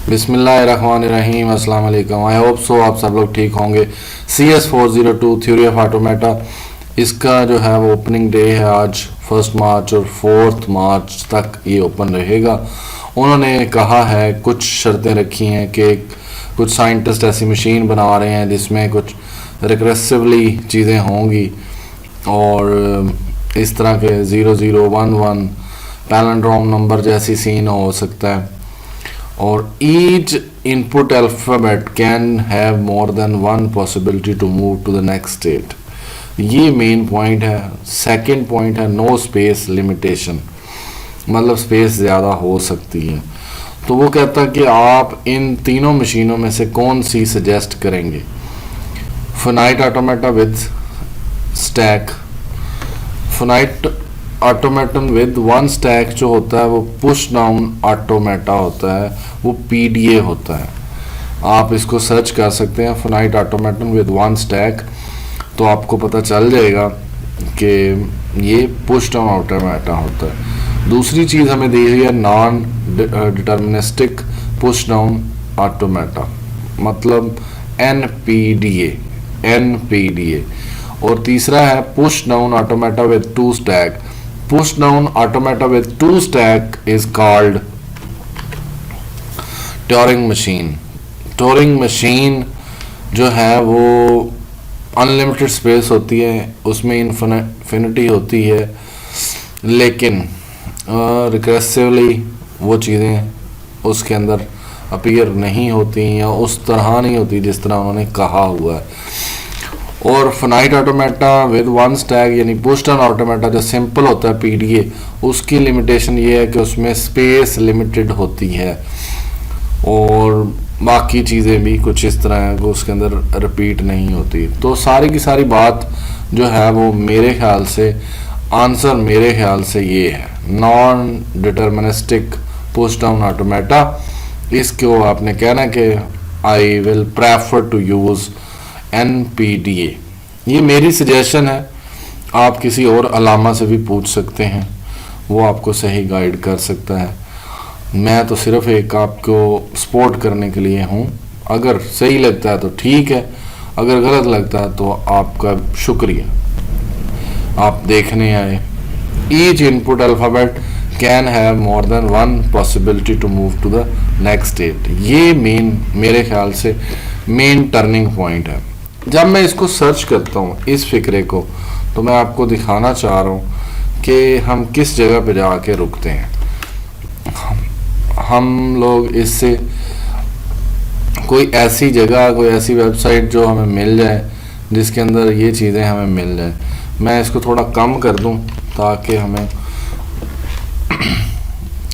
बिस्मिल्लाहिर्रहमानिर्रहीम, अस्सलाम वालेकुम। आई होप सो आप सब लोग ठीक होंगे। CS402 थ्योरी ऑफ ऑटोमेटा, इसका जो है वो ओपनिंग डे है आज 1 मार्च और 4 मार्च तक ये ओपन रहेगा। उन्होंने कहा है, कुछ शर्तें रखी हैं कि कुछ साइंटिस्ट ऐसी मशीन बना रहे हैं जिसमें कुछ रिकरेसिवली चीज़ें होंगी और इस तरह के 0011 पैलिंड्रोम नंबर जैसी सीन हो सकता है। और each input alphabet can have more than one possibility to move to the next state. ये मेन पॉइंट है। सेकंड पॉइंट है नो स्पेस लिमिटेशन, मतलब स्पेस ज़्यादा हो सकती है। तो वो कहता है कि आप इन तीनों मशीनों में से कौन सी सजेस्ट करेंगे। Finite automata with stack, finite automaton with one stack जो होता है वो पुश डाउन ऑटोमेटा होता है, वो PDA होता है। आप इसको सर्च कर सकते हैं, finite automaton with one stack, तो आपको पता चल जाएगा कि ये पुश डाउन ऑटोमेटा होता है। दूसरी चीज़ हमें दी हुई है non deterministic push down automata, मतलब NPDA। और तीसरा है push down automata with two stack. Push down automata with two stack is called Turing machine। Turing machine जो है वो अनलिमिटेड स्पेस होती है, उसमें इन्फिनिटी होती है, लेकिन रिकरेसिवली वो चीज़ें उसके अंदर अपीयर नहीं होती या उस तरह नहीं होती जिस तरह उन्होंने कहा हुआ है। और finite automata with one stack यानी पुश डाउन ऑटोमेटा जो सिंपल होता है PDA, उसकी लिमिटेशन ये है कि उसमें स्पेस लिमिटेड होती है और बाकी चीज़ें भी कुछ इस तरह है कि उसके अंदर रिपीट नहीं होती। तो सारी की सारी बात जो है वो मेरे ख्याल से आंसर मेरे ख्याल से ये है non deterministic push down automata. इसको आपने कहना कि I will prefer to use NPDA। ये मेरी सजेशन है, आप किसी और अलामा से भी पूछ सकते हैं, वो आपको सही गाइड कर सकता है। मैं तो सिर्फ एक आपको सपोर्ट करने के लिए हूँ। अगर सही लगता है तो ठीक है, अगर गलत लगता है तो आपका शुक्रिया, आप देखने आए। Each input alphabet can have more than one possibility to move to the next state. ये मेरे ख्याल से मेन टर्निंग पॉइंट है। जब मैं इसको सर्च करता हूँ इस फिक्रे को, तो मैं आपको दिखाना चाह रहा हूँ कि हम किस जगह पे जाके रुकते हैं। हम लोग इससे कोई ऐसी जगह, कोई ऐसी वेबसाइट जो हमें मिल जाए जिसके अंदर ये चीज़ें हमें मिल जाए। मैं इसको थोड़ा कम कर दूँ ताकि हमें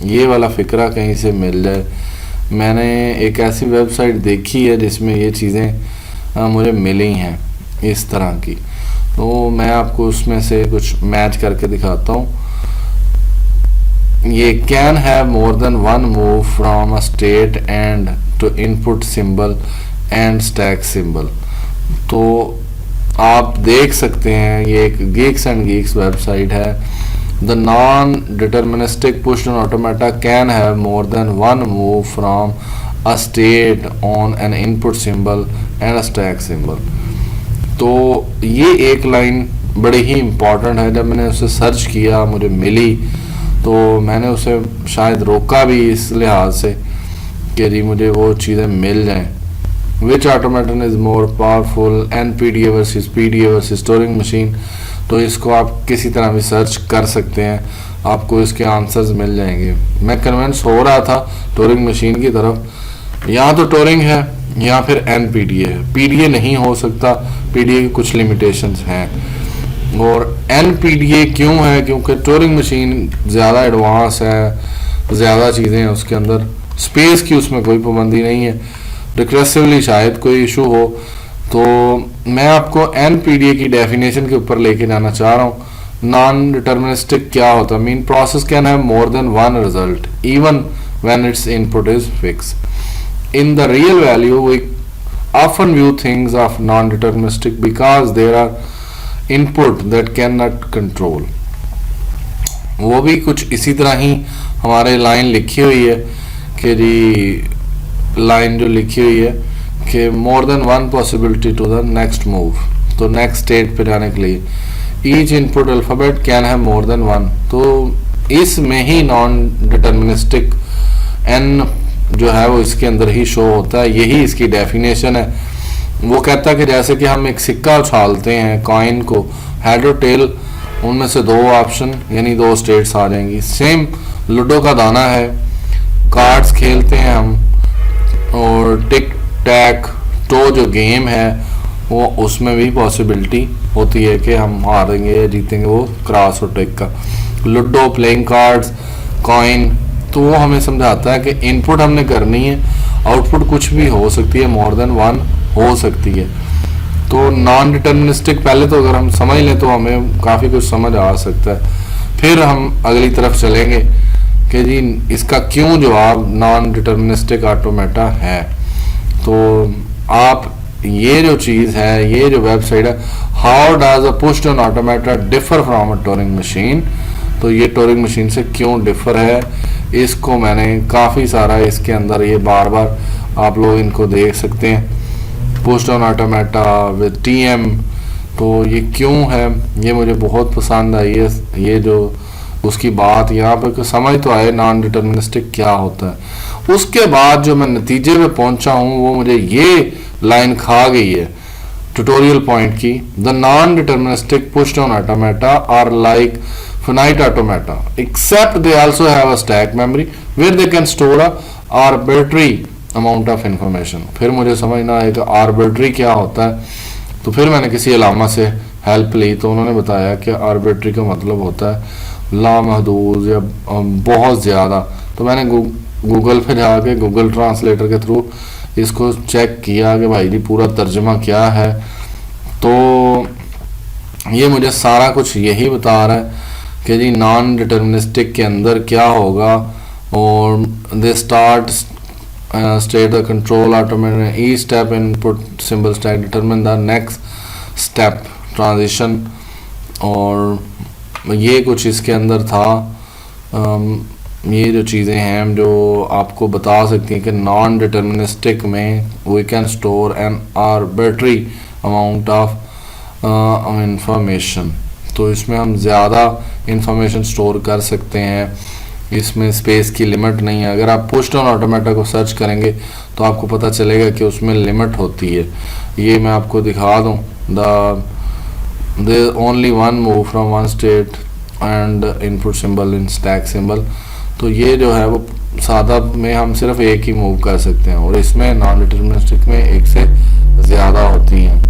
ये वाला फिक्रा कहीं से मिल जाए। मैंने एक ऐसी वेबसाइट देखी है जिसमें ये चीज़ें मुझे मिली हैं इस तरह की, तो मैं आपको उसमें से कुछ मैच करके दिखाता हूँ। ये can have more than one move from a state and to input symbol and stack symbol. तो आप देख सकते हैं ये एक Geeks and Geeks वेबसाइट है। The non deterministic push down automata can have more than one move from a state on an input symbol and a stack symbol। तो ये एक लाइन बड़ी ही इम्पॉर्टेंट है। जब मैंने उसे सर्च किया मुझे मिली, तो मैंने उसे शायद रोका भी इस लिहाज से कि जी मुझे वो चीज़ें मिल जाएं। Which automaton is more powerful, NPDA versus PDA versus Turing machine. तो इसको आप किसी तरह भी सर्च कर सकते हैं, आपको इसके आंसर्स मिल जाएंगे। मैं कन्विंस हो रहा था टूरिंग मशीन की तरफ। या तो टूरिंग है या फिर NPDA है। PDA नहीं हो सकता, PDA की कुछ लिमिटेशंस हैं। और NPDA क्यों है? क्योंकि टूरिंग मशीन ज़्यादा एडवांस है, ज़्यादा चीज़ें हैं उसके अंदर, स्पेस की उसमें कोई पाबंदी नहीं है, रिकरेसिवली शायद कोई इशू हो। तो मैं आपको NPDA की डेफिनेशन के ऊपर लेके जाना चाह रहा हूँ। नॉन डिटर्मिनिस्टिक क्या होता है? Mean process can have more than one result even when it's input is fix. In the real value, we often view things of non-deterministic because there are input that cannot control। वो भी कुछ इसी तरह ही हमारे line लिखी हुई है कि जी लाइन जो लिखी हुई है कि more than one possibility to the next move, तो नेक्स्ट स्टेट पे जाने के लिए each input alphabet can have more than one, तो इसमें ही नॉन डिटर्मिनिस्टिक एन जो है वो इसके अंदर ही शो होता है, यही इसकी डेफिनेशन है। वो कहता है कि जैसे कि हम एक सिक्का उछालते हैं कॉइन को, हेड और टेल उनमें से दो ऑप्शन यानी दो स्टेट्स आ जाएंगी। सेम लूडो का दाना है, कार्ड्स खेलते हैं हम, और टिक टैक टो जो गेम है वो उसमें भी पॉसिबिलिटी होती है कि हम हारेंगे या जीतेंगे, वो क्रॉस और टिक का। लूडो, प्लेइंग कार्ड्स, कॉइन, तो वो हमें समझाता है कि इनपुट हमने करनी है, आउटपुट कुछ भी हो सकती है, मोर देन वन हो सकती है। तो नॉन डिटर्मिनिस्टिक पहले तो अगर हम समझ लें तो हमें काफ़ी कुछ समझ आ सकता है। फिर हम अगली तरफ चलेंगे कि जी इसका क्यों जवाब नॉन डिटर्मिनिस्टिक ऑटोमेटा है। तो आप ये जो चीज़ है, ये जो वेबसाइट है, how does a push to automata differ from a Turing machine, तो ये टोरिंग मशीन से क्यों डिफर है, इसको मैंने काफ़ी सारा इसके अंदर ये बार बार आप लोग इनको देख सकते हैं। Push on automata with TM, तो ये क्यों है, ये मुझे बहुत पसंद आई है। ये जो उसकी बात यहाँ पे समझ तो आए नॉन डिटर्मिनिस्टिक क्या होता है। उसके बाद जो मैं नतीजे पे पहुंचा हूँ वो मुझे ये लाइन खा गई है ट्यूटोरियल पॉइंट की, the non deterministic push on automata are like finite automata except they also have a stack memory where they can store a arbitrary amount of information। फिर मुझे समझना है कि arbitrary क्या होता है, तो फिर मैंने किसी अलामा से हेल्प ली तो उन्होंने बताया कि arbitrary का मतलब होता है लामहदूद या बहुत ज़्यादा। तो मैंने गूगल पे जाके गूगल ट्रांसलेटर के थ्रू इसको चेक किया कि भाई जी पूरा तर्जमा क्या है, तो ये मुझे सारा कुछ यही बता रहा है कि जी नॉन डिटर्मिनिस्टिक के अंदर क्या होगा। और they start state the control automatic E step input symbol stack determine the next step transition, और ये कुछ इसके अंदर था। ये जो चीज़ें हैं जो आपको बता सकती हैं कि नॉन डिटर्मिनिस्टिक में we can store an arbitrary amount of information, तो इसमें हम ज़्यादा इंफॉर्मेशन स्टोर कर सकते हैं, इसमें स्पेस की लिमिट नहीं है। अगर आप पुश ऑन ऑटोमेटा को सर्च करेंगे तो आपको पता चलेगा कि उसमें लिमिट होती है। ये मैं आपको दिखा दूँ, the only one move from one state and input symbol in stack symbol, तो ये जो है वो सादा में हम सिर्फ एक ही मूव कर सकते हैं, और इसमें नॉन डिटर्मिनिस्टिक में एक से ज़्यादा होती हैं।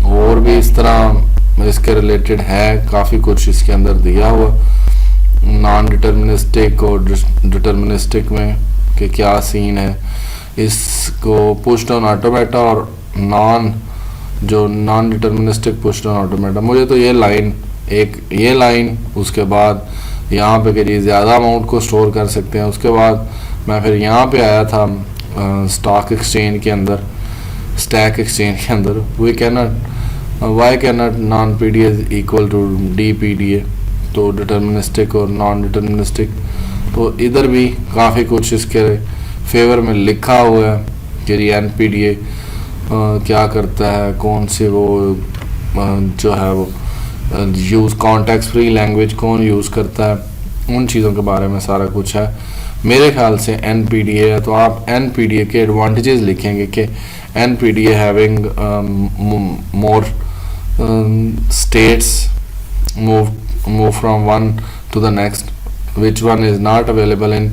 और भी इस तरह इसके रिलेटेड है काफ़ी कुछ इसके अंदर दिया हुआ नॉन डिटर्मिनिस्टिक और डिटर्मिनिस्टिक में कि क्या सीन है। इसको पुश ऑन ऑटोमेटा और non deterministic push on automata, मुझे तो ये लाइन उसके बाद यहाँ पे कि ज़्यादा अमाउंट को स्टोर कर सकते हैं। उसके बाद मैं फिर यहाँ पे आया था स्टॉक एक्सचेंज के अंदर, स्टैक एक्सचेंज के अंदर, we can why can not non P D is equal to D P D A, तो डिटर्मिनिस्टिक और नॉन डिटर्मिनिस्टिक, तो इधर भी काफ़ी कुछ इसके फेवर में लिखा हुआ है कि एन पी डी ए क्या करता है, कौन से वो जो है वो यूज़ कॉन्टेक्स्ट फ्री लैंग्वेज कौन यूज़ करता है, उन चीज़ों के बारे में सारा कुछ है। मेरे ख्याल से एन पी डी ए है, तो आप एन पी डी ए के एडवांटेजेस लिखेंगे कि N P D A having more states move from one to the next, which one is not available in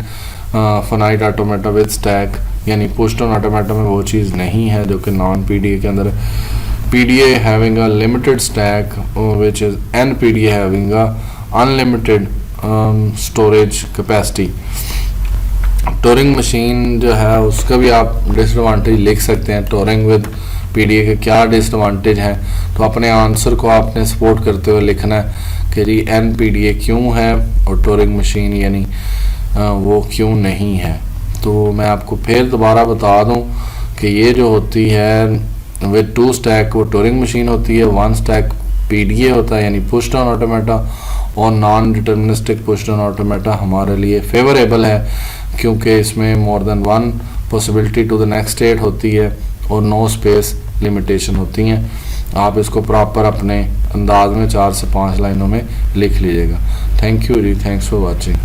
finite automata with stack, यानी पुश ऑन ऑटोमेटा में वो चीज़ नहीं है जो कि नॉन पीडीए के अंदर है। PDA having a limited stack which is an PDA having a unlimited storage capacity. Touring machine जो है उसका भी आप डिसएडवांटेज लिख सकते हैं, टोरिंग विद पीडीए के क्या डिसएडवांटेज हैं, तो अपने आंसर को आपने सपोर्ट करते हुए लिखना है कि जी एन पीडीए क्यों है और टोरिंग मशीन यानी वो क्यों नहीं है। तो मैं आपको फिर दोबारा बता दूं कि ये जो होती है विद टू स्टैक वो टोरिंग मशीन होती है, वन स्टैक पीडीए होता है यानी पुश्ड ऑन ऑटोमेटा, और non deterministic pushed on automata हमारे लिए फेवरेबल है क्योंकि इसमें more than one possibility to the next state होती है और नो स्पेस लिमिटेशन होती हैं। आप इसको प्रॉपर अपने अंदाज में 4 से 5 लाइनों में लिख लीजिएगा। थैंक यू जी, थैंक्स फॉर वाचिंग।